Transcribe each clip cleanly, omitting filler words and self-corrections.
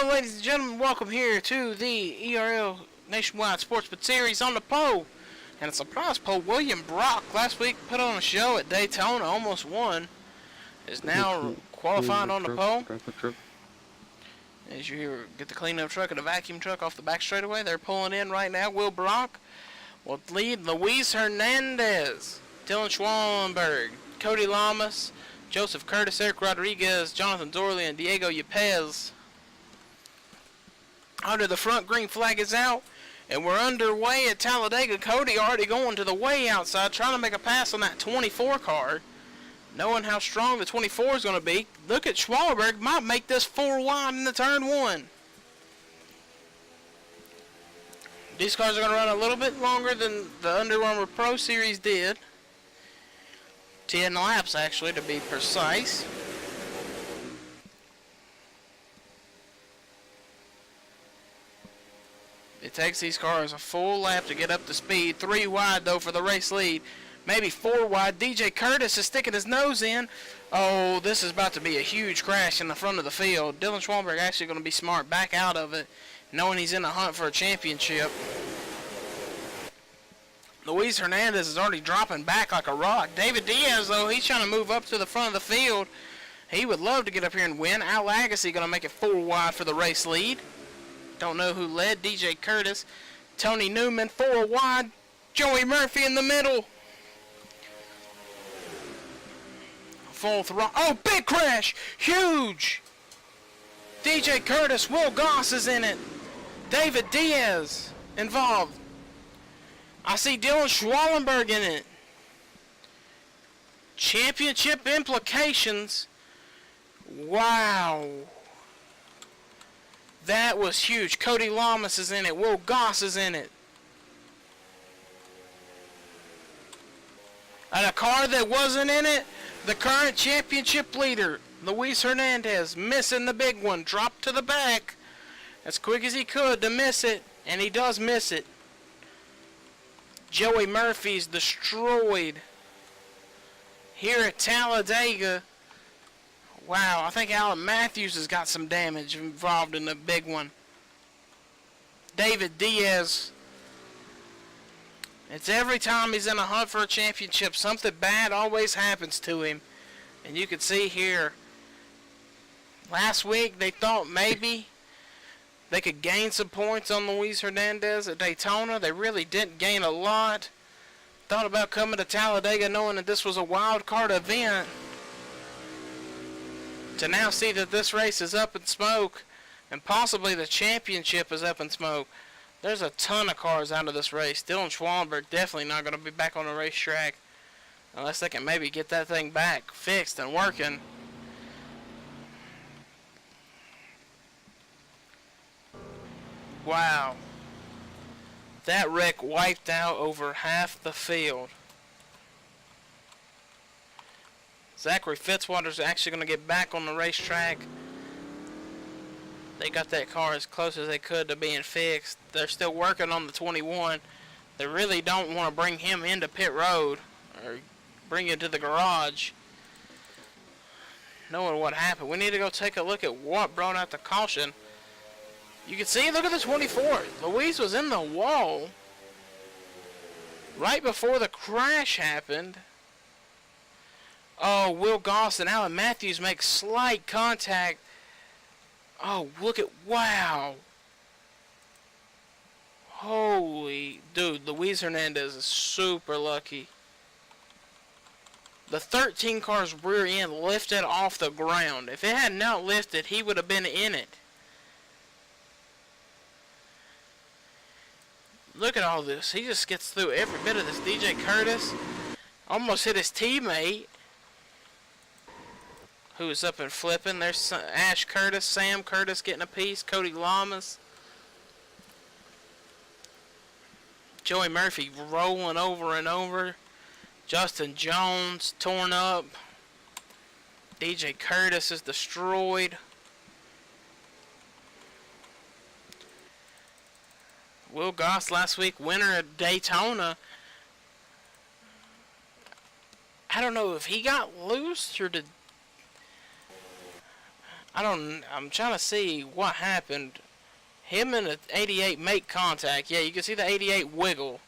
Hello ladies and gentlemen, welcome here to the ERL Nationwide Sportsman Series on the pole. And a surprise pole, William Brock last week put on a show at Daytona, almost won. Is now qualified on the pole. As you hear, get the cleanup truck and the vacuum truck off the back straightaway. They're pulling in right now. Will Brock will lead Luis Hernandez, Dylan Schwallenberg, Cody Lamas, Joseph Curtis, Eric Rodriguez, Jonathan Dorley, and Diego Yepez. Under the front, green flag is out, and we're underway at Talladega. Cody already going to the way outside, trying to make a pass on that 24 car. Knowing how strong the 24 is going to be, look at Schwallenberg, might make this 4 wide in the turn 1. These cars are going to run a little bit longer than the Under Armour Pro Series did. 10 laps, actually, to be precise. It takes these cars a full lap to get up to speed. 3 wide, though, for the race lead. Maybe 4 wide. DJ Curtis is sticking his nose in. Oh, this is about to be a huge crash in the front of the field. Dylan Schwallenberg actually going to be smart, back out of it, knowing he's in the hunt for a championship. Luis Hernandez is already dropping back like a rock. David Diaz, though, he's trying to move up to the front of the field. He would love to get up here and win. Al Agassi going to make it 4 wide for the race lead. Don't know who led. DJ Curtis. Tony Newman, 4 wide. Joey Murphy in the middle. Full throttle. Oh, big crash. Huge. DJ Curtis. Will Goss is in it. David Diaz involved. I see Dylan Schwallenberg in it. Championship implications. Wow. That was huge. Cody Lamas is in it. Will Goss is in it. And a car that wasn't in it, the current championship leader, Luis Hernandez, missing the big one. Dropped to the back as quick as he could to miss it, and he does miss it. Joey Murphy's destroyed here at Talladega. Wow, I think Alan Matthews has got some damage involved in the big one. David Diaz. It's every time he's in a hunt for a championship, something bad always happens to him. And you can see here, last week they thought maybe they could gain some points on Luis Hernandez at Daytona. They really didn't gain a lot. Thought about coming to Talladega knowing that this was a wild card event. To now see that this race is up in smoke, and possibly the championship is up in smoke. There's a ton of cars out of this race. Dylan Schwallenberg definitely not going to be back on the racetrack unless they can maybe get that thing back fixed and working. Wow. That wreck wiped out over half the field. Zachary Fitzwater's actually going to get back on the racetrack. They got that car as close as they could to being fixed. They're still working on the 21. They really don't want to bring him into pit road or bring him to the garage, knowing what happened. We need to go take a look at what brought out the caution. You can see, look at the 24. Luis was in the wall right before the crash happened. Oh, Will Goss and Alan Matthews make slight contact. Oh, look at, wow. Holy, dude, Luis Hernandez is super lucky. The 13 car's rear end lifted off the ground. If it had not lifted, he would have been in it. Look at all this. He just gets through every bit of this. DJ Curtis almost hit his teammate, who is up and flipping. There's Ash Curtis, Sam Curtis getting a piece, Cody Lamas. Joey Murphy rolling over and over. Justin Jones torn up. DJ Curtis is destroyed. Will Goss last week, winner at Daytona. I don't know if he got loose or did I'm trying to see what happened. Him and the 88 make contact. Yeah, you can see the 88 wiggle.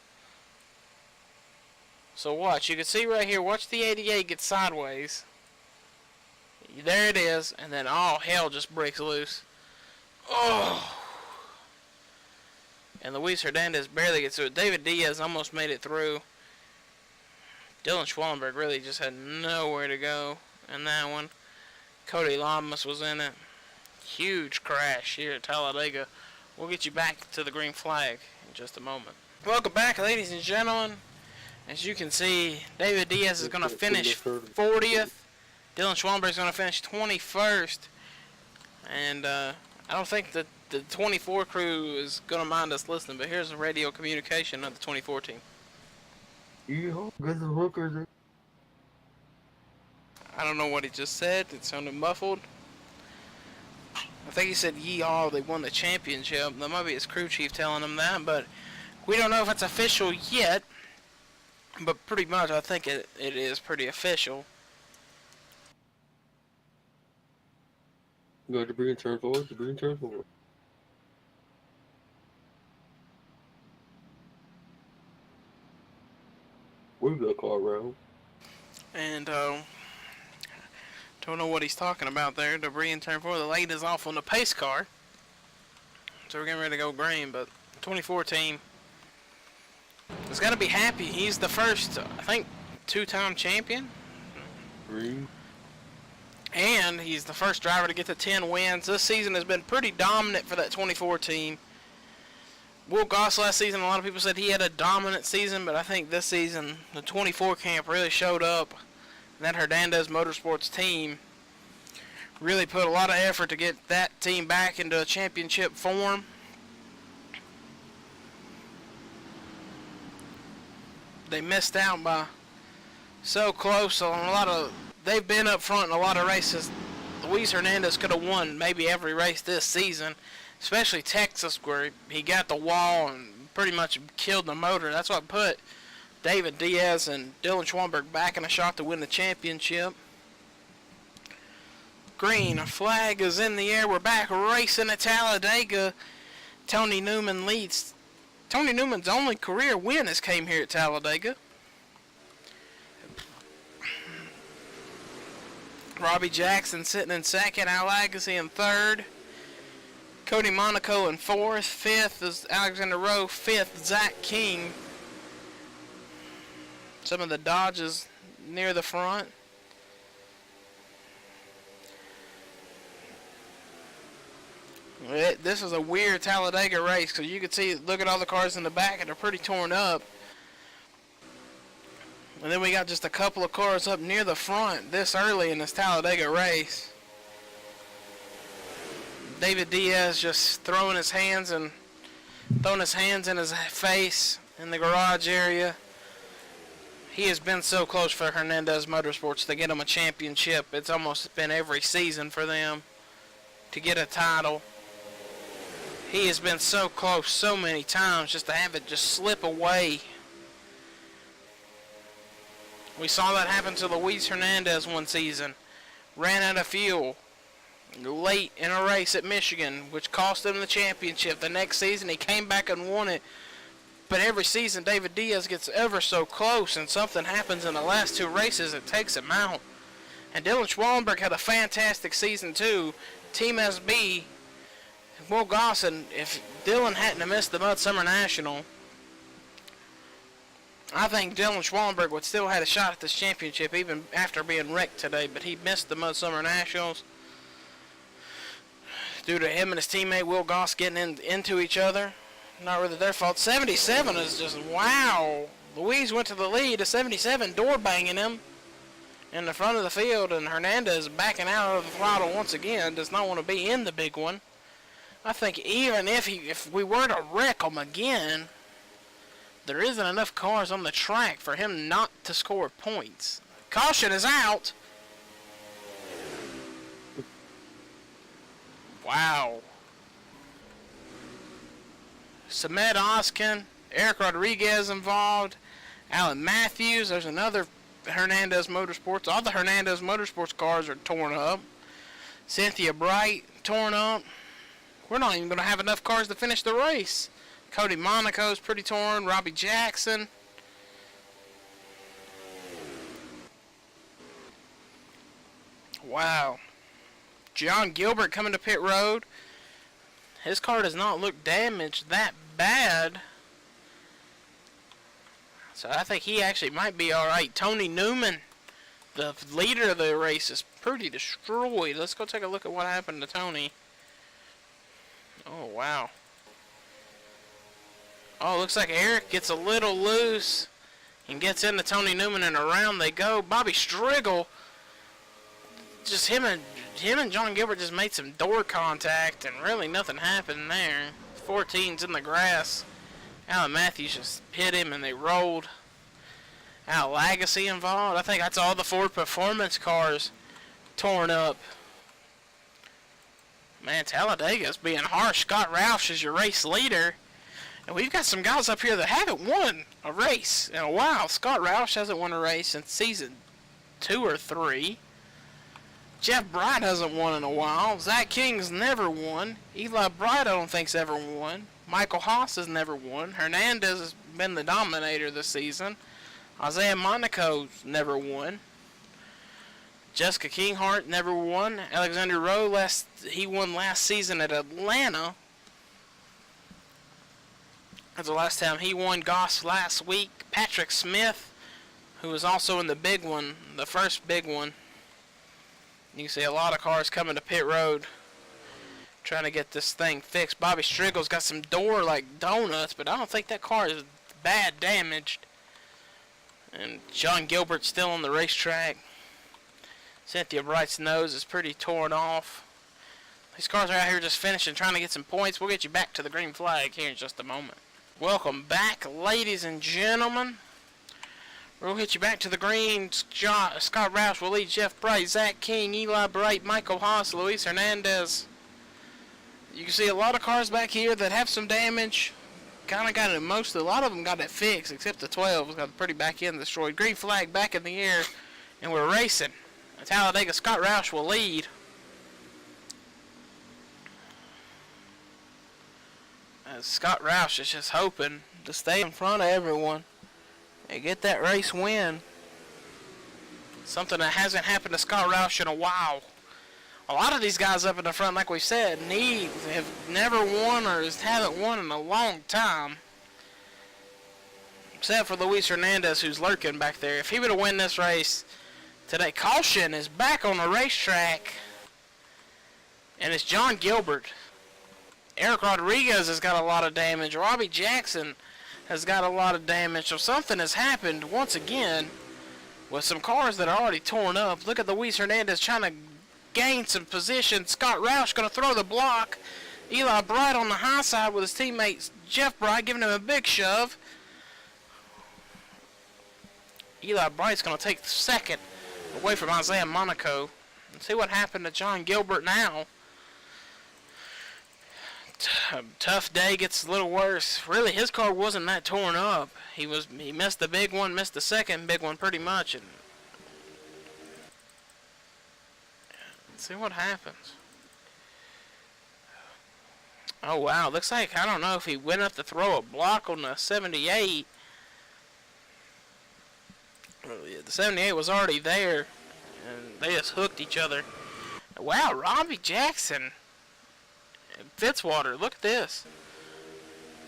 So watch, you can see right here, watch the 88 get sideways. There it is, and then all hell just breaks loose. Oh! And Luis Hernandez barely gets through it. David Diaz almost made it through. Dylan Schwallenberg really just had nowhere to go in that one. Cody Lamas was in it. Huge crash here at Talladega. We'll get you back to the green flag in just a moment. Welcome back, ladies and gentlemen. As you can see, David Diaz is going to finish 40th. Dylan Schwallenberg is going to finish 21st. And I don't think that the 24 crew is going to mind us listening, but here's the radio communication of the 24 team. I don't know what he just said. It sounded muffled. I think he said, "Yeehaw, they won the championship." That might be his crew chief telling him that, but we don't know if it's official yet. But pretty much, I think it is pretty official. Go debris and turn forward, debris and turn forward. We've got a car around. And, don't know what he's talking about there. Debris and turn forward. The lead is off on the pace car. So we're getting ready to go green, but 24 team is going to be happy. He's the first, I think, two-time champion. Green. And he's the first driver to get to 10 wins. This season has been pretty dominant for that 24 team. Will Goss last season, a lot of people said he had a dominant season, but I think this season the 24 camp really showed up. And that Hernandez Motorsports team really put a lot of effort to get that team back into a championship form. They missed out by so close on a lot of... They've been up front in a lot of races. Luis Hernandez could have won maybe every race this season, especially Texas, where he got the wall and pretty much killed the motor. That's what put David Diaz and Dylan Schwallenberg back in a shot to win the championship. Green, a flag is in the air. We're back racing at Talladega. Tony Newman leads. Tony Newman's only career win has came here at Talladega. Robbie Jackson sitting in second, Al Agassi in third, Cody Monaco in fourth, fifth is Alexander Rowe, fifth Zach King. Some of the Dodges near the front. This is a weird Talladega race because you can see, look at all the cars in the back and they're pretty torn up. And then we got just a couple of cars up near the front this early in this Talladega race. David Diaz just throwing his hands in his face in the garage area. He has been so close for Hernandez Motorsports to get him a championship. It's almost been every season for them to get a title. He has been so close so many times just to have it just slip away. We saw that happen to Luis Hernandez one season. Ran out of fuel late in a race at Michigan, which cost him the championship. The next season he came back and won it. But every season David Diaz gets ever so close and something happens in the last two races that takes him out. And Dylan Schwallenberg had a fantastic season too. Team SB, Will Gosson, if Dylan hadn't have missed the Mud Summer National, I think Dylan Schwallenberg would still had a shot at this championship even after being wrecked today, but he missed the Mud Summer Nationals due to him and his teammate Will Goss getting into each other. Not really their fault. 77 is just, wow. Luis went to the lead. A 77 door banging him in the front of the field, and Hernandez backing out of the throttle once again. Does not want to be in the big one. I think even if we were to wreck him again, there isn't enough cars on the track for him not to score points. Caution is out. Wow. Samed Oskin, Eric Rodriguez involved, Alan Matthews. There's another Hernandez Motorsports. All the Hernandez Motorsports cars are torn up. Cynthia Bright torn up. We're not even going to have enough cars to finish the race. Cody Monaco's pretty torn. Robbie Jackson. Wow. John Gilbert coming to pit road. His car does not look damaged that bad. So I think he actually might be alright. Tony Newman, the leader of the race, is pretty destroyed. Let's go take a look at what happened to Tony. Oh, wow. Oh, looks like Eric gets a little loose and gets into Tony Newman, and around they go. Bobby Striggle, just him and John Gilbert just made some door contact, and really nothing happened there. 14's in the grass. Alan Matthews just hit him, and they rolled. Al Lagacy involved. I think that's all the Ford Performance cars torn up. Man, Talladega's being harsh. Scott Roush is your race leader. And we've got some guys up here that haven't won a race in a while. Scott Roush hasn't won a race since season 2 or 3. Jeff Bright hasn't won in a while. Zach King's never won. Eli Bright I don't think's ever won. Michael Haas has never won. Hernandez has been the dominator this season. Isaiah Monaco's never won. Jessica Kinghart never won. Alexander Rowe, he won last season at Atlanta. That's the last time he won. Goss last week. Patrick Smith, who was also in the big one, the first big one. You can see a lot of cars coming to pit road trying to get this thing fixed. Bobby Striggle's got some door like donuts, but I don't think that car is bad damaged. And John Gilbert's still on the racetrack. Cynthia Bright's nose is pretty torn off. These cars are out here just finishing, trying to get some points. We'll get you back to the green flag here in just a moment. Welcome back, ladies and gentlemen. We'll get you back to the green. Scott Roush will lead Jeff Bright, Zach King, Eli Bright, Michael Haas, Luis Hernandez. You can see a lot of cars back here that have some damage. Kind of got it a lot of them got it fixed, except the 12's got the pretty back end destroyed. Green flag back in the air, and we're racing. Talladega, Scott Roush will lead. As Scott Roush is just hoping to stay in front of everyone and get that race win. Something that hasn't happened to Scott Roush in a while. A lot of these guys up in the front, like we said, have never won or haven't won in a long time. Except for Luis Hernandez, who's lurking back there. If he would have won this race today, caution is back on the racetrack. And it's John Gilbert. Eric Rodriguez has got a lot of damage. Robbie Jackson has got a lot of damage. So something has happened once again with some cars that are already torn up. Look at Luis Hernandez trying to gain some position. Scott Roush going to throw the block. Eli Bright on the high side with his teammates Jeff Bright giving him a big shove. Eli Bright's going to take the second away from Isaiah Monaco. Let's see what happened to John Gilbert now. Tough day, gets a little worse. Really, his car wasn't that torn up. He missed the big one, missed the second big one pretty much. And let's see what happens. Oh wow, looks like, I don't know if he went up to throw a block on the 78. The 78 was already there, and they just hooked each other. Wow, Robbie Jackson and Fitzwater, look at this.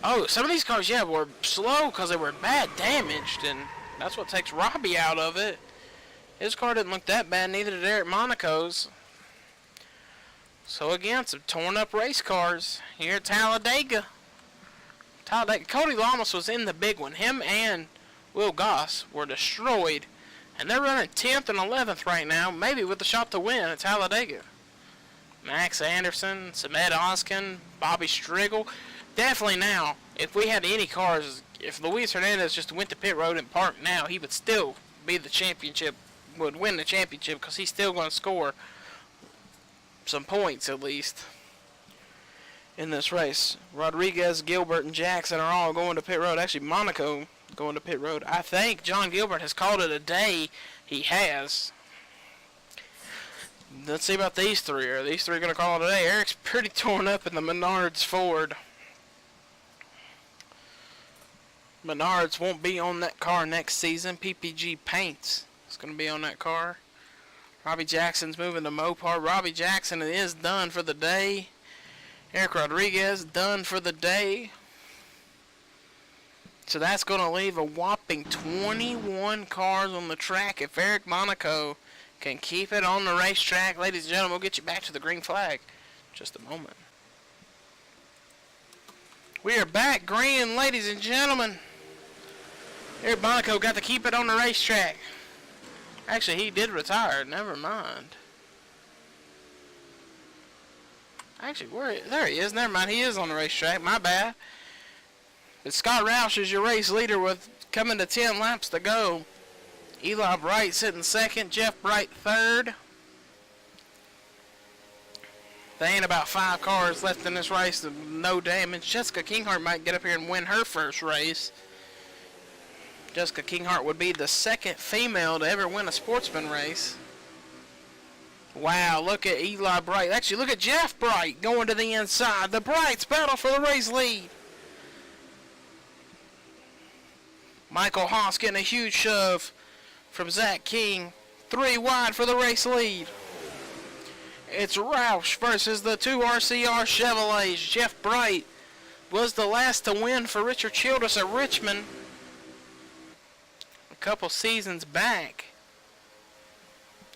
Oh, some of these cars, yeah, were slow because they were bad damaged, and that's what takes Robbie out of it. His car didn't look that bad, neither did Eric Monaco's. So again, some torn up race cars here at Talladega. Cody Lamas was in the big one. Him and Will Goss were destroyed, and they're running 10th and 11th right now, maybe with a shot to win at Talladega. Max Anderson, Samed Oskin, Bobby Striggle. Definitely now, if we had any cars, if Luis Hernandez just went to pit road and parked now, he would still be the championship, would win the championship, because he's still going to score some points at least in this race. Rodriguez, Gilbert, and Jackson are all going to pit road. Actually, Monaco going to pit road. I think John Gilbert has called it a day. He has. Let's see about these three. Are these three going to call it today? Eric's pretty torn up in the Menards Ford. Menards won't be on that car next season. PPG Paints is going to be on that car. Robbie Jackson's moving to Mopar. Robbie Jackson is done for the day. Eric Rodriguez done for the day. So that's going to leave a whopping 21 cars on the track if Eric Monaco can keep it on the racetrack. Ladies and gentlemen, we'll get you back to the green flag in just a moment. We are back green, ladies and gentlemen. Eric Monaco got to keep it on the racetrack. Actually, he did retire. Never mind. Actually, there he is. Never mind. He is on the racetrack. My bad. But Scott Roush is your race leader with coming to 10 laps to go. Eli Bright sitting second. Jeff Bright third. There ain't about 5 cars left in this race. No damage. Jessica Kinghart might get up here and win her first race. Jessica Kinghart would be the second female to ever win a Sportsman race. Wow, look at Eli Bright. Actually, look at Jeff Bright going to the inside. The Brights battle for the race lead. Michael Haas getting a huge shove from Zach King. 3 wide for the race lead. It's Roush versus the 2 RCR Chevrolets. Jeff Bright was the last to win for Richard Childress at Richmond a couple seasons back.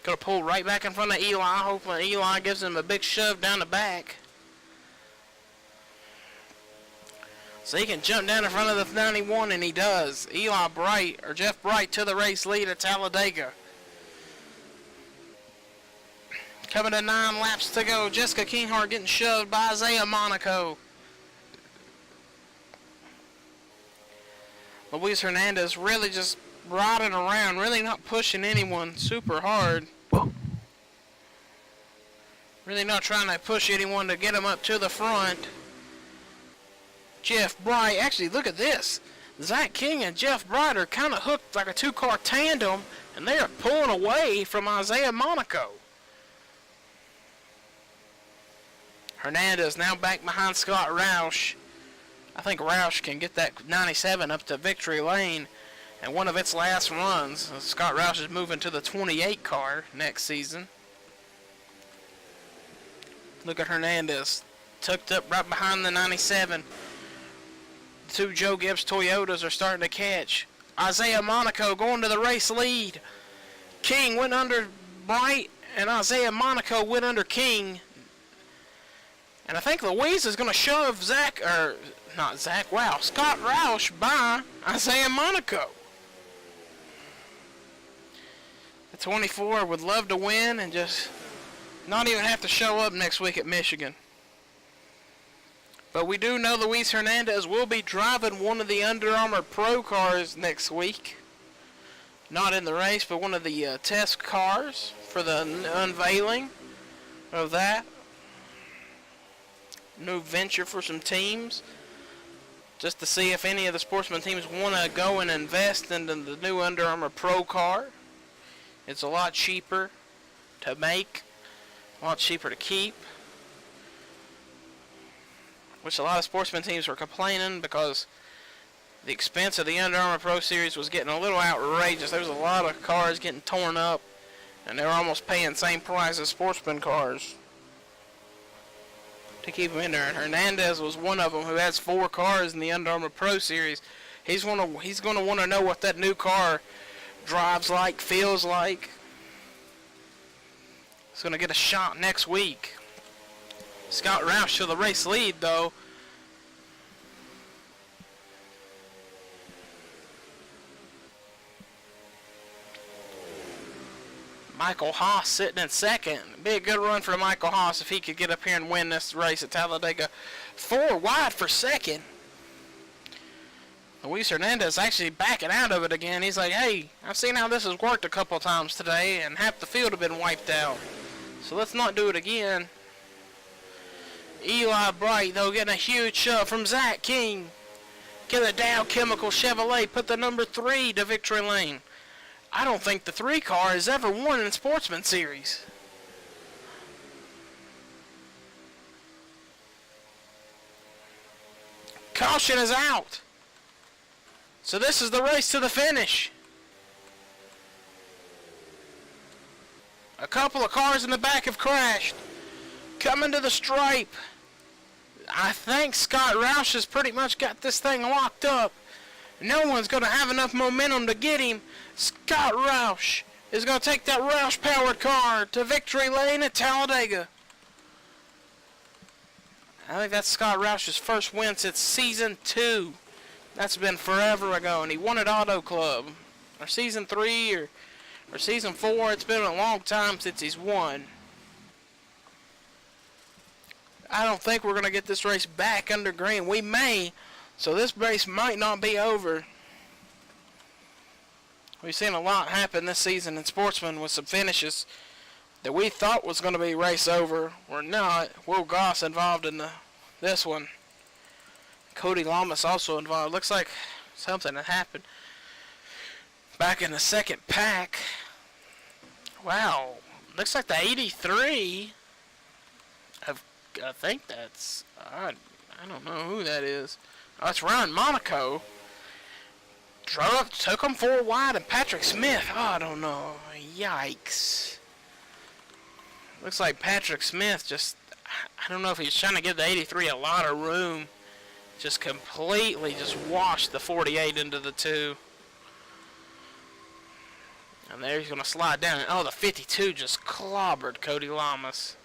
Gonna pull right back in front of Eli. Hopefully Eli gives him a big shove down the back, so he can jump down in front of the 91, and he does. Eli Bright, or Jeff Bright, to the race lead at Talladega. Coming to 9 laps to go. Jessica Kinghart getting shoved by Isaiah Monaco. Luis Hernandez really just riding around, really not pushing anyone super hard. Really not trying to push anyone to get him up to the front. Jeff Bright, actually look at this. Zach King and Jeff Bright are kind of hooked like a 2-car tandem, and they are pulling away from Isaiah Monaco. Hernandez now back behind Scott Roush. I think Roush can get that 97 up to victory lane and one of its last runs. Scott Roush is moving to the 28 car next season. Look at Hernandez, tucked up right behind the 97. The 2 Joe Gibbs Toyotas are starting to catch. Isaiah Monaco going to the race lead. King went under Bright, and Isaiah Monaco went under King. And I think Louise is going to shove Scott Roush by Isaiah Monaco. The 24 would love to win and just not even have to show up next week at Michigan. But we do know Luis Hernandez will be driving one of the Under Armour Pro cars next week. Not in the race, but one of the test cars for the unveiling of that. New venture for some teams, just to see if any of the Sportsman teams want to go and invest into the new Under Armour Pro car. It's a lot cheaper to make, a lot cheaper to keep, which a lot of Sportsman teams were complaining because the expense of the Under Armour Pro Series was getting a little outrageous. There was a lot of cars getting torn up, and they were almost paying the same price as Sportsman cars to keep them in there. And Hernandez was one of them who has 4 cars in the Under Armour Pro Series. He's going to want to know what that new car drives like, feels like. He's going to get a shot next week. Scott Roush to the race lead, though. Michael Haas sitting in second. Be a good run for Michael Haas if he could get up here and win this race at Talladega. 4 wide for second. Luis Hernandez actually backing out of it again. He's like, hey, I've seen how this has worked a couple times today, and half the field have been wiped out. So let's not do it again. Eli Bright, though, getting a huge shove from Zach King. Get the Dow Chemical Chevrolet, put the number 3 to victory lane. I don't think the 3 car has ever won in the Sportsman Series. Caution is out. So this is the race to the finish. A couple of cars in the back have crashed. Coming to the stripe. I think Scott Roush has pretty much got this thing locked up. No one's going to have enough momentum to get him. Scott Roush is going to take that Roush-powered car to victory lane at Talladega. I think that's Scott Roush's first win since Season 2. That's been forever ago, and he won at Auto Club. Or Season 3, or Season 4. It's been a long time since he's won. I don't think we're going to get this race back under green. We may, so this race might not be over. We've seen a lot happen this season in Sportsman with some finishes that we thought was going to be race over. Were not. Will Goss involved in this one. Cody Lamas also involved. Looks like something had happened back in the second pack. Wow. Looks like the 83 of, I think that's, I don't know who that is. Oh, it's Ryan Monaco. Drove up, took him 4 wide, and Patrick Smith. Oh, I don't know. Yikes. Looks like Patrick Smith just, I don't know if he's trying to give the 83 a lot of room. Just completely just washed the 48 into the 2. And there he's going to slide down. And oh, the 52 just clobbered Cody Lamas.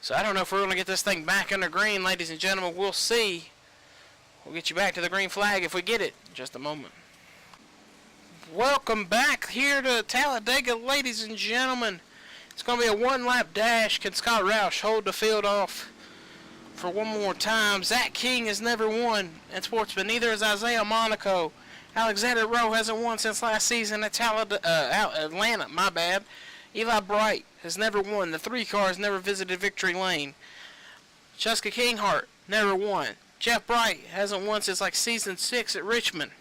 So I don't know if we're going to get this thing back under green, ladies and gentlemen. We'll see. We'll get you back to the green flag if we get it in just a moment. Welcome back here to Talladega, ladies and gentlemen. It's going to be a one-lap dash. Can Scott Roush hold the field off for one more time? Zach King has never won in Sportsman. Neither has Isaiah Monaco. Alexander Rowe hasn't won since last season at Atlanta. My bad. Eli Bright has never won. The 3 cars never visited victory lane. Jessica Kinghart never won. Jeff Bright hasn't won since like season 6 at Richmond.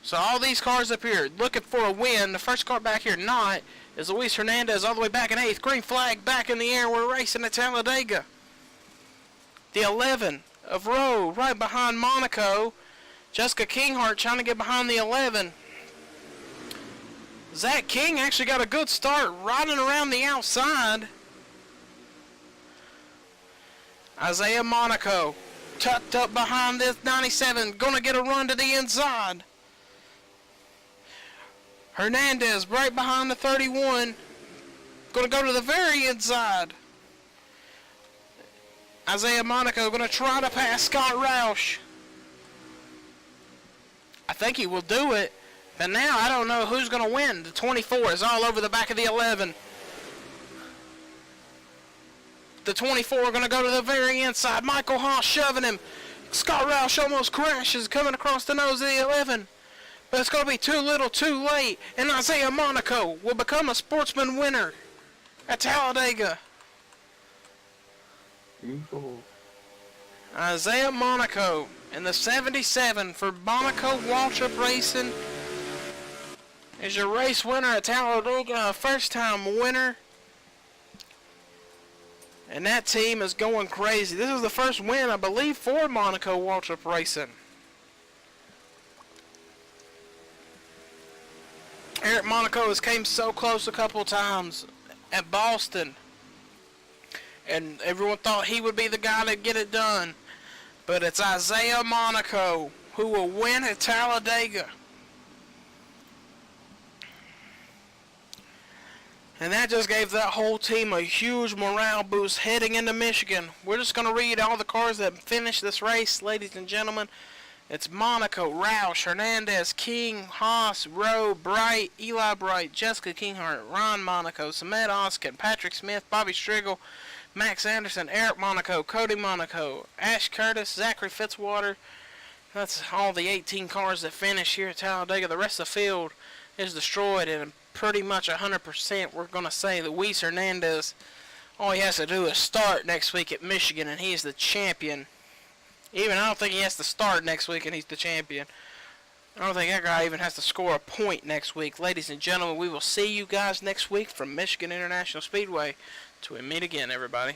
So all these cars up here looking for a win. The first car back here not is Luis Hernandez all the way back in 8th. Green flag back in the air. We're racing at Talladega. The 11 of Rowe right behind Monaco. Jessica Kinghart trying to get behind the 11. Zach King actually got a good start riding around the outside. Isaiah Monaco tucked up behind this 97. Gonna get a run to the inside. Hernandez right behind the 31. Gonna go to the very inside. Isaiah Monaco gonna try to pass Scott Roush. I think he will do it. But now I don't know who's going to win. The 24 is all over the back of the 11. The 24 are going to go to the very inside. Michael Haas shoving him. Scott Roush almost crashes coming across the nose of the 11. But it's going to be too little too late. And Isaiah Monaco will become a Sportsman winner at Talladega. Beautiful. Isaiah Monaco in the 77 for Monaco Waltrip Racing is your race winner at Talladega, a first-time winner. And that team is going crazy. This is the first win, I believe, for Monaco Waltrip Racing. Eric Monaco has came so close a couple times at Boston. And everyone thought he would be the guy to get it done. But it's Isaiah Monaco who will win at Talladega. And that just gave that whole team a huge morale boost heading into Michigan. We're just going to read all the cars that finished this race, ladies and gentlemen. It's Monaco, Roush, Hernandez, King, Haas, Rowe, Bright, Eli Bright, Jessica Kinghart, Ron Monaco, Samet Oskin, Patrick Smith, Bobby Striegel, Max Anderson, Eric Monaco, Cody Monaco, Ash Curtis, Zachary Fitzwater. That's all the 18 cars that finish here at Talladega. The rest of the field is destroyed, and pretty much 100% we're going to say Luis Hernandez, all he has to do is start next week at Michigan, and he's the champion. Even I don't think he has to start next week, and he's the champion. I don't think that guy even has to score a point next week. Ladies and gentlemen, we will see you guys next week from Michigan International Speedway. Till we meet again, everybody.